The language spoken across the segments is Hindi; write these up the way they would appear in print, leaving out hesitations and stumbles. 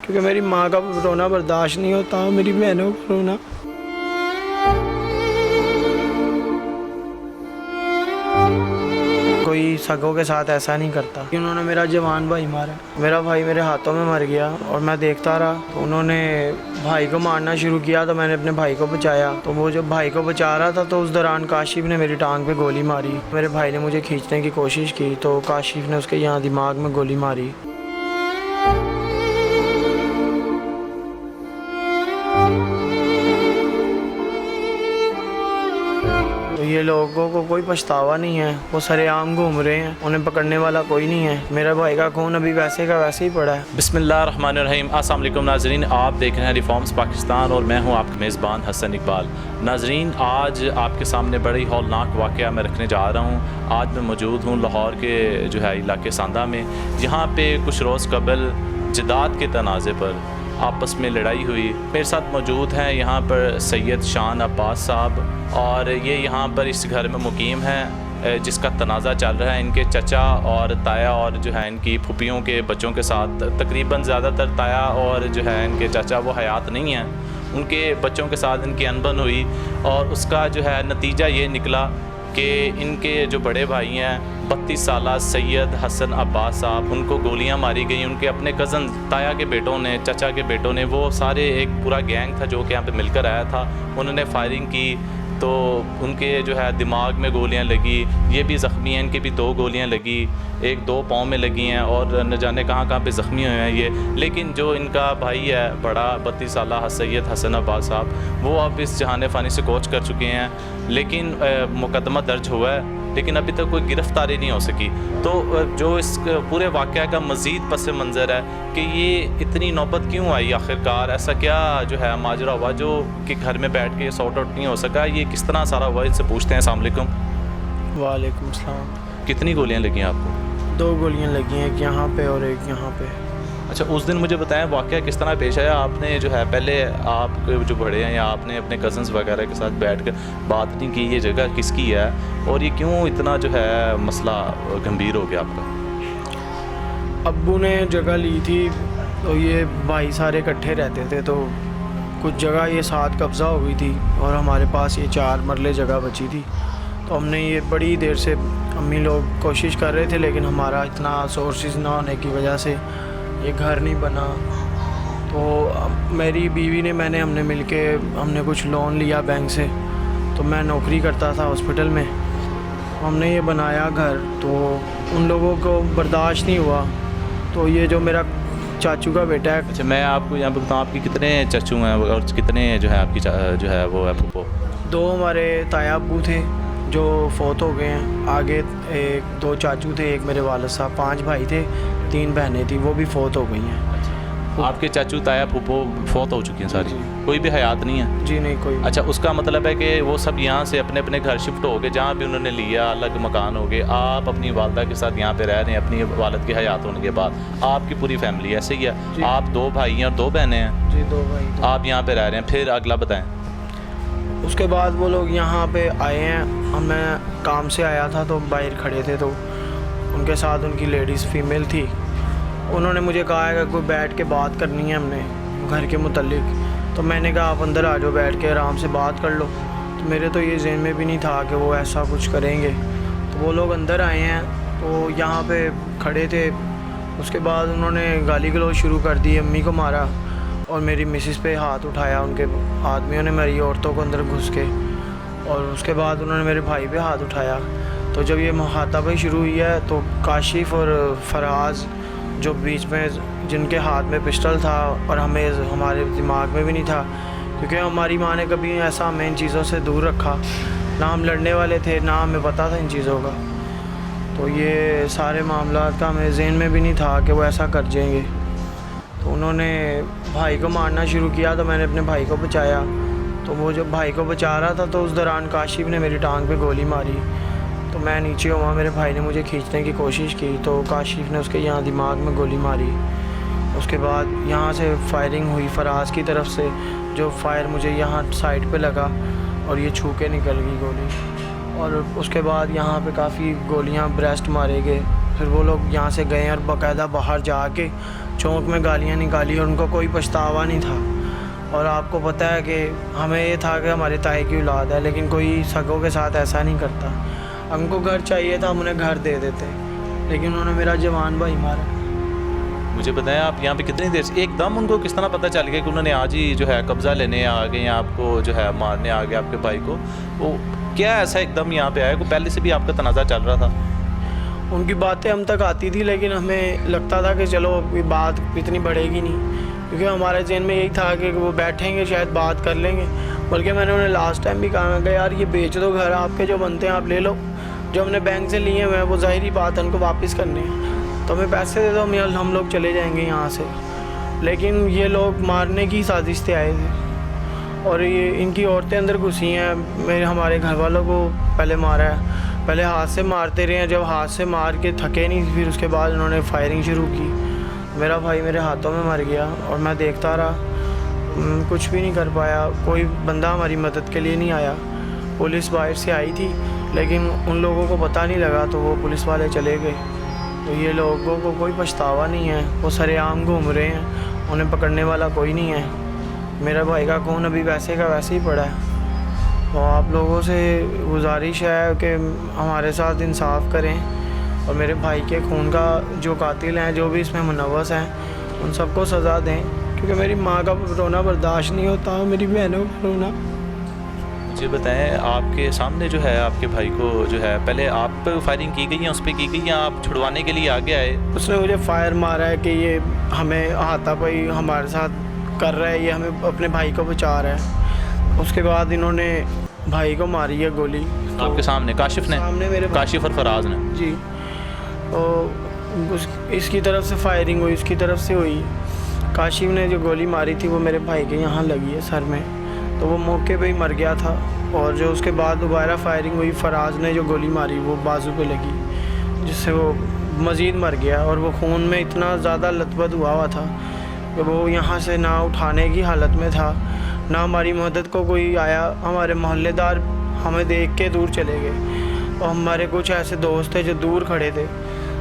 क्योंकि मेरी माँ का रोना बर्दाश्त नहीं होता, मेरी बहनों का रोना। कोई सगों के साथ ऐसा नहीं करता। उन्होंने मेरा जवान भाई मारा, मेरा भाई मेरे हाथों में मर गया और मैं देखता रहा। तो उन्होंने भाई को मारना शुरू किया तो मैंने अपने भाई को बचाया। तो वो जब भाई को बचा रहा था तो उस दौरान काशिफ ने मेरी टांग पे गोली मारी। मेरे भाई ने मुझे खींचने की कोशिश की तो काशिफ ने उसके यहाँ दिमाग में गोली मारी। तो ये लोगों को कोई पछतावा नहीं है, वो सरेआम घूम रहे हैं, उन्हें पकड़ने वाला कोई नहीं है। मेरा भाई का खून अभी वैसे का वैसे ही पड़ा है। बिस्मिल्लाहिर्रहमानिर्रहीम। अस्सलाम वालेकुम नाजरीन, आप देख रहे हैं रिफॉर्म्स पाकिस्तान और मैं हूं आपका मेज़बान हसन इकबाल। नाजरीन, आज आपके सामने बड़ी हौलनाक वाक़या मैं रखने जा रहा हूं। आज मैं मौजूद हूं लाहौर के इलाके सांदा में, जहां पे कुछ रोज़ कबल जदाद के तनाज़े पर आपस में लड़ाई हुई। मेरे साथ मौजूद हैं यहाँ पर सैयद शान अब्बास साहब, और ये यहाँ पर इस घर में मुकीम हैं जिसका तनाज़ा चल रहा है इनके चचा और ताया और इनकी फुफियों के बच्चों के साथ। तकरीबन ज़्यादातर ताया और इनके चचा वो हयात नहीं हैं, उनके बच्चों के साथ इनकी अनबन हुई और उसका नतीजा ये निकला कि इनके जो बड़े भाई हैं 32 साला सैयद हसन अब्बास साहब, उनको गोलियां मारी गई। उनके अपने कज़न ताया के बेटों ने, चचा के बेटों ने, वो सारे एक पूरा गैंग था जो कि यहाँ पे मिलकर आया था। उन्होंने फायरिंग की तो उनके दिमाग में गोलियां लगी। ये भी ज़ख्मी हैं, इनके भी 2 गोलियां लगी, एक 2 पाँव में लगी हैं और न जाने कहाँ पे ज़ख्मी हुए हैं ये। लेकिन जो इनका भाई है बड़ा 32 साला सैयद हसन अब्बास साहब, वो अब इस जहान फ़ानी से कोच कर चुके हैं। लेकिन मुकदमा दर्ज हुआ है, लेकिन अभी तक कोई गिरफ़्तारी नहीं हो सकी। तो जो इस पूरे वाक़या का मज़ीद पस मंज़र है कि ये इतनी नौबत क्यों आई आखिरकार, ऐसा क्या माजरा हुआ जो कि घर में बैठ के सॉर्ट आउट नहीं हो सका, ये किस तरह सारा हुआ, इनसे पूछते हैं। अस्सलाम वालेकुम। वालेकुम सलाम। कितनी गोलियां लगी आपको? 2 गोलियां लगी हैं, एक यहाँ पे और एक यहाँ पे। अच्छा, उस दिन मुझे बताएं वाक़या किस तरह पेश आया। आपने पहले आप जो बड़े हैं या आपने अपने कज़न्स वगैरह के साथ बैठ कर बात नहीं की ये जगह किसकी है और ये क्यों इतना मसला गंभीर हो गया आपका? अब्बू ने जगह ली थी तो ये भाई सारे इकट्ठे रहते थे, तो कुछ जगह ये साथ कब्ज़ा हो गई थी और हमारे पास ये 4 मरले जगह बची थी। तो हमने ये बड़ी देर से अम्मी लोग कोशिश कर रहे थे, लेकिन हमारा इतना सोर्सेज ना होने की वजह से ये घर नहीं बना। तो मेरी बीवी ने हमने मिलके हमने कुछ लोन लिया बैंक से। तो मैं नौकरी करता था हॉस्पिटल में, हमने ये बनाया घर। तो उन लोगों को बर्दाश्त नहीं हुआ, तो ये जो मेरा चाचू का बेटा है। अच्छा, मैं आपको यहाँ पर बताऊँ, आपके कितने चाचू हैं और कितने आपकी वो है फूफो? 2 हमारे ताया अब्बू थे जो फोत हो गए हैं, आगे 2 चाचू थे, एक मेरे वालिद साहब, 5 भाई थे, 3 बहनें थी, वो भी फोत हो गई हैं। आपके चाचू ताया फूफो फोत हो चुकी हैं सारी? कोई भी हयात नहीं है? जी नहीं, कोई। अच्छा, उसका मतलब है कि वो सब यहाँ से अपने अपने घर शिफ्ट हो गए, जहाँ भी उन्होंने लिया अलग मकान हो गए। आप अपनी वालदा के साथ यहाँ पे रह रहे हैं अपनी वालिद की हयात होने के बाद। आपकी पूरी फैमिली ऐसे ही है? आप 2 भाई हैं और 2 बहनें हैं? जी, 2 भाई। आप यहाँ पे रह रहे हैं, फिर अगला बताएं। उसके बाद वो लोग यहाँ पे आए हैं, मैं काम से आया था तो बाहर खड़े थे, तो उनके साथ उनकी लेडीज़ फीमेल थी। उन्होंने मुझे कहा है कि कोई बैठ के बात करनी है हमने घर के मुतल्लिक। तो मैंने कहा आप अंदर आ जाओ, बैठ के आराम से बात कर लो। तो मेरे तो ये ज़हन में भी नहीं था कि वो ऐसा कुछ करेंगे। तो वो लोग अंदर आए हैं तो यहाँ पे खड़े थे। उसके बाद उन्होंने गाली गलौज शुरू कर दी, अम्मी को मारा और मेरी मिसिस पे हाथ उठाया उनके आदमियों ने, मेरी औरतों को अंदर घुस के। और उसके बाद उन्होंने मेरे भाई पे हाथ उठाया। तो जब ये हाथापाई शुरू हुई है तो काशिफ और फराज जो बीच में, जिनके हाथ में पिस्टल था और हमारे दिमाग में भी नहीं था, क्योंकि हमारी माँ ने कभी ऐसा हमें इन चीज़ों से दूर रखा, ना हम लड़ने वाले थे, ना हमें पता था इन चीज़ों का। तो ये सारे मामला का हमें ज़हन में भी नहीं था कि वो ऐसा कर जाएंगे। तो उन्होंने भाई को मारना शुरू किया तो मैंने अपने भाई को बचाया। तो वो जब भाई को बचा रहा था तो उस दौरान काशिफ ने मेरी टांग पे गोली मारी। तो मैं नीचे हुआ, मेरे भाई ने मुझे खींचने की कोशिश की तो काशिफ ने उसके यहाँ दिमाग में गोली मारी। उसके बाद यहाँ से फायरिंग हुई फराज की तरफ से, जो फायर मुझे यहाँ साइड पे लगा और ये छू के निकल गई गोली। और उसके बाद यहाँ पे काफ़ी गोलियाँ ब्रेस्ट मारे गए। फिर वो लोग यहाँ से गए और बाकायदा बाहर जाके चौंक में गालियाँ निकाली और उनको कोई पछतावा नहीं था। और आपको पता है कि हमें ये था कि हमारे ताए की औलाद है, लेकिन कोई सगों के साथ ऐसा नहीं करता। हमको घर चाहिए था, हम उन्हें घर दे देते, लेकिन उन्होंने मेरा जवान भाई मारा। मुझे बताएं आप यहाँ पे कितनी देर से एकदम उनको किस तरह पता चल गया कि उन्होंने आज ही जो है कब्ज़ा लेने आ गए या आपको जो है मारने आ गए आपके भाई को? वो क्या ऐसा एकदम यहाँ पे आया को पहले से भी आपका तनाज़ा चल रहा था? उनकी बातें हम तक आती थी, लेकिन हमें लगता था कि चलो अभी बात इतनी बढ़ेगी नहीं, क्योंकि हमारे जहन में यही था कि वो बैठेंगे शायद बात कर लेंगे। बल्कि मैंने उन्हें लास्ट टाइम भी कहा कि यार ये बेच दो घर, आपके जो बनते हैं आप ले लो, जो हमने बैंक से लिए हुए हैं वो ज़ाहिरी बात है उनको वापस करने हैं, तो हमें पैसे दे दो, हम लोग चले जाएंगे यहाँ से। लेकिन ये लोग मारने की साजिश से आए थे और ये इनकी औरतें अंदर घुसी हैं। हमारे घर वालों को पहले मारा है, पहले हाथ से मारते रहे हैं, जब हाथ से मार के थके नहीं फिर उसके बाद उन्होंने फायरिंग शुरू की। मेरा भाई मेरे हाथों में मर गया और मैं देखता रहा, कुछ भी नहीं कर पाया। कोई बंदा हमारी मदद के लिए नहीं आया। पुलिस बाहर से आई थी, लेकिन उन लोगों को पता नहीं लगा तो वो पुलिस वाले चले गए। तो ये लोगों को कोई पछतावा नहीं है, वो सरेआम घूम रहे हैं, उन्हें पकड़ने वाला कोई नहीं है। मेरा भाई का खून अभी वैसे का वैसे ही पड़ा है। तो आप लोगों से गुजारिश है कि हमारे साथ इंसाफ करें और मेरे भाई के खून का जो कातिल हैं, जो भी इसमें मुनव्वस हैं, उन सबको सज़ा दें, क्योंकि मेरी माँ का रोना बर्दाश्त नहीं होता, मेरी बहनों का रोना। मुझे बताएं आपके सामने जो है आपके भाई को जो है पहले आप पे फायरिंग की गई है, उस पर की गई या आप छुड़वाने के लिए आगे आए? उसने मुझे फायर मारा है कि ये हमें हाथापाई हमारे साथ कर रहा है, ये हमें अपने भाई को बचा रहा है। उसके बाद इन्होंने भाई को मारी है गोली। आपके सामने काशिफ ने? सामने मेरे काशिफ और फराज ने? जी। तो इसकी तरफ से फायरिंग हुई, इसकी तरफ से हुई। काशिफ ने जो गोली मारी थी वो मेरे भाई के यहाँ लगी है सर में, तो वो मौके पे ही मर गया था। और जो उसके बाद दोबारा फायरिंग हुई, फराज ने जो गोली मारी वो बाजू पे लगी, जिससे वो मज़ीद मर गया। और वो खून में इतना ज़्यादा लथपथ हुआ था कि वो यहाँ से ना उठाने की हालत में था, ना हमारी मदद को कोई आया। हमारे मोहल्लेदार हमें देख के दूर चले गए और हमारे कुछ ऐसे दोस्त थे जो दूर खड़े थे,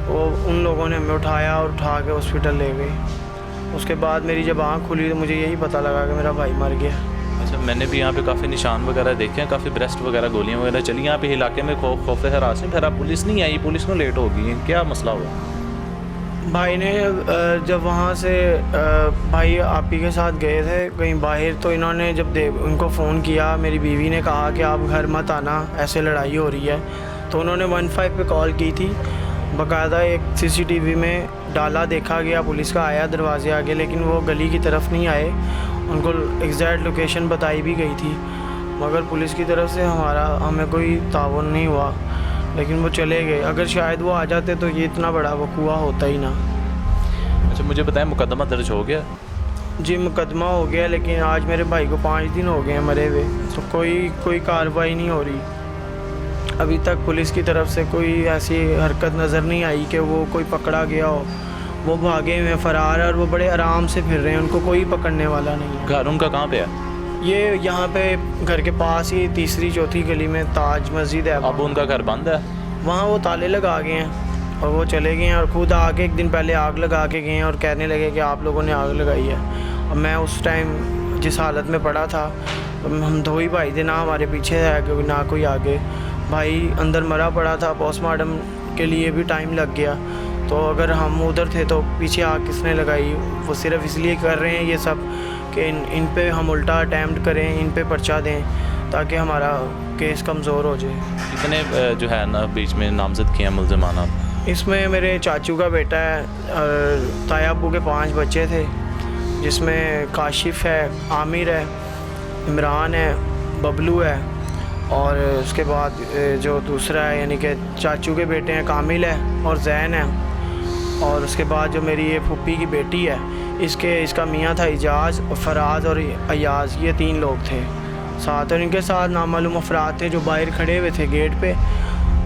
वो उन लोगों ने हमें उठाया और उठा के हॉस्पिटल ले गए। उसके बाद मेरी जब आँख खुली तो मुझे यही पता लगा कि मेरा भाई मर गया। अच्छा, मैंने भी यहाँ पे काफ़ी निशान वगैरह देखे हैं, काफ़ी ब्रेस्ट वगैरह गोलियाँ वगैरह चली यहाँ पे इलाके में। खौफ हरास में फिर आप पुलिस नहीं आई, पुलिस को लेट हो गई, क्या मसला हुआ? भाई ने जब वहाँ से भाई आप ही के साथ गए थे कहीं बाहर, तो इन्होंने जब उनको फ़ोन किया, मेरी बीवी ने कहा कि आप घर मत आना, ऐसे लड़ाई हो रही है। तो उन्होंने 15 पे कॉल की थी, बाकायदा एक CCTV में डाला, देखा गया, पुलिस का आया दरवाजे आगे, लेकिन वो गली की तरफ नहीं आए। उनको एग्जैक्ट लोकेशन बताई भी गई थी, मगर पुलिस की तरफ से हमें कोई ताउन नहीं हुआ, लेकिन वो चले गए। अगर शायद वो आ जाते तो ये इतना बड़ा वक़ूआ होता ही ना। अच्छा, मुझे बताएं मुकदमा दर्ज हो गया? जी मुकदमा हो गया, लेकिन आज मेरे भाई को 5 दिन हो गए हैं मरे हुए, तो कोई कार्रवाई नहीं हो रही। अभी तक पुलिस की तरफ से कोई ऐसी हरकत नज़र नहीं आई कि वो कोई पकड़ा गया हो। वो भागे हुए फरार है और वो बड़े आराम से फिर रहे हैं, उनको कोई पकड़ने वाला नहीं है। घर उनका कहाँ पे है? ये यहाँ पे घर के पास ही 3री 4थी गली में ताज मस्जिद है। अब उनका घर बंद है? वहाँ वो ताले लगा गए हैं और वो चले गए हैं, और खुद आके एक दिन पहले आग लगा के गए हैं और कहने लगे कि आप लोगों ने आग लगाई है। और मैं उस टाइम जिस हालत में पड़ा था, हम 2 ही भाई थे, ना हमारे पीछे है ना कोई आगे। भाई अंदर मरा पड़ा था, पोस्टमार्टम के लिए भी टाइम लग गया। तो अगर हम उधर थे तो पीछे आग किसने लगाई? वो सिर्फ इसलिए कर रहे हैं ये सब कि इन पे हम उल्टा अटैम्प्ट करें, इन पे पर्चा दें, ताकि हमारा केस कमज़ोर हो जाए। कितने जो है ना बीच में नामजद किए हैं मुल्ज़िमाना? इसमें मेरे चाचू का बेटा है, ताया अब्बू के 5 बच्चे थे, जिसमें काशिफ है, आमिर है, इमरान है, बबलू है, और उसके बाद जो दूसरा है यानी कि चाचू के बेटे हैं, कामिल है और जैन है। और उसके बाद जो मेरी ये फूफी की बेटी है, इसका मियाँ था इजाज़, फराज और अयाज़, ये 3 लोग थे साथ। और इनके साथ नामालूम अफराद थे जो बाहर खड़े हुए थे गेट पे,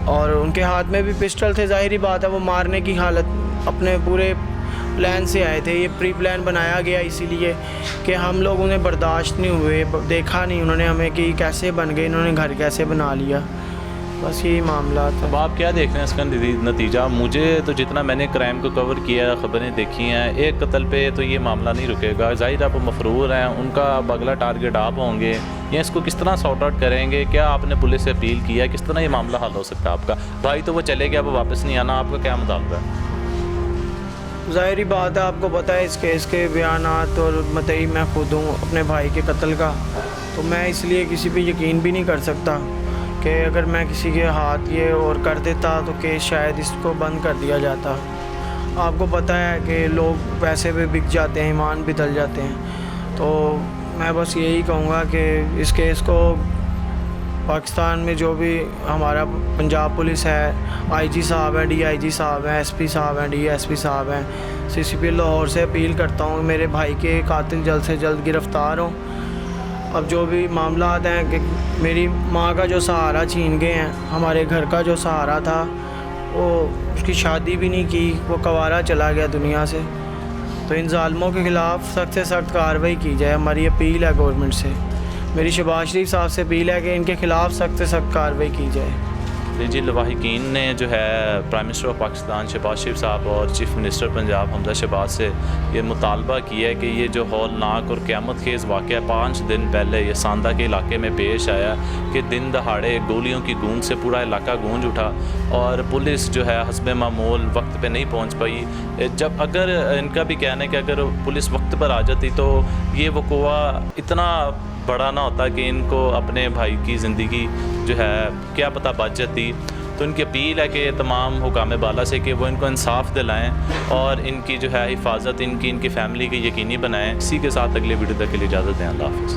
और उनके हाथ में भी पिस्टल थे। ज़ाहिरी बात है वो मारने की हालत अपने पूरे प्लान से आए थे। ये प्री प्लान बनाया गया इसीलिए कि हम लोग उन्हें बर्दाश्त नहीं हुए, देखा नहीं उन्होंने हमें कि कैसे बन गए, इन्होंने घर कैसे बना लिया। बस यही मामला था। अब आप क्या देख रहे हैं इसका नतीजा? मुझे तो जितना मैंने क्राइम को कवर किया, ख़बरें देखी हैं, एक कत्ल पे तो ये मामला नहीं रुकेगा। ज़ाहिर आप मफरूर हैं, उनका अब अगला टारगेट आप होंगे, या इसको किस तरह सॉर्ट आउट करेंगे? क्या आपने पुलिस से अपील किया? किस तरह ये मामला हल हो सकता है आपका? भाई तो वो चले गया, अब वापस नहीं आना, आपका क्या मुतालबा है? ज़ाहिरी बात है, आपको पता है इस केस के बयानात और मतई मैं खुद हूँ अपने भाई के कत्ल का, तो मैं इसलिए किसी पे यकीन भी नहीं कर सकता कि अगर मैं किसी के हाथ ये और कर देता तो केस शायद इसको बंद कर दिया जाता। आपको पता है कि लोग पैसे पे बिक जाते हैं, ईमान भी तल जाते हैं। तो मैं बस यही कहूँगा कि इस केस को पाकिस्तान में जो भी हमारा पंजाब पुलिस है, आईजी साहब हैं, डीआईजी साहब हैं, एसपी साहब हैं, डीएसपी साहब हैं, सीसीपी लाहौर से अपील करता हूँ मेरे भाई के कातिल जल्द से जल्द गिरफ़्तार हों। अब जो भी मामला हैं कि मेरी माँ का जो सहारा छीन गए हैं, हमारे घर का जो सहारा था, वो उसकी शादी भी नहीं की, वो कवारा चला गया दुनिया से। तो इन ज़ालिमों के ख़िलाफ़ सख्त से सख्त कार्रवाई की जाए, हमारी अपील है गवर्नमेंट से। मेरी शहबाज शरीफ साहब से अपील है कि इनके ख़िलाफ़ सख्त से सख्त कार्रवाई की जाए। जी, लवाहिकीन ने जो है prime minister of Pakistan Shahbaz Sharif साहब और चीफ़ मिनिस्टर पंजाब हमजा शहबाज से ये मुतालबा किया है कि ये जो हौलनाक और क़यामत खेज़ वाक़या 5 दिन पहले ये सांदा के इलाके में पेश आया कि दिन दहाड़े गोलियों की गूंज से पूरा इलाका गूंज उठा और पुलिस जो है हस्बे मामूल वक्त पे नहीं पहुंच पाई। जब अगर इनका भी कहना है कि अगर पुलिस वक्त पर आ जाती तो ये वक़ुआ इतना बड़ा ना होता कि इनको अपने भाई की ज़िंदगी जो है क्या पता बच जाती। तो इनकी अपील है कि तमाम हुकाम बाला से कि वो इनको इंसाफ दिलाएं और इनकी जो है हिफाजत इनकी फैमिली की यकीनी बनाएं। इसी के साथ अगले वीडियो तक के लिए इजाज़त दें। अल्लाह हाफ़िज़।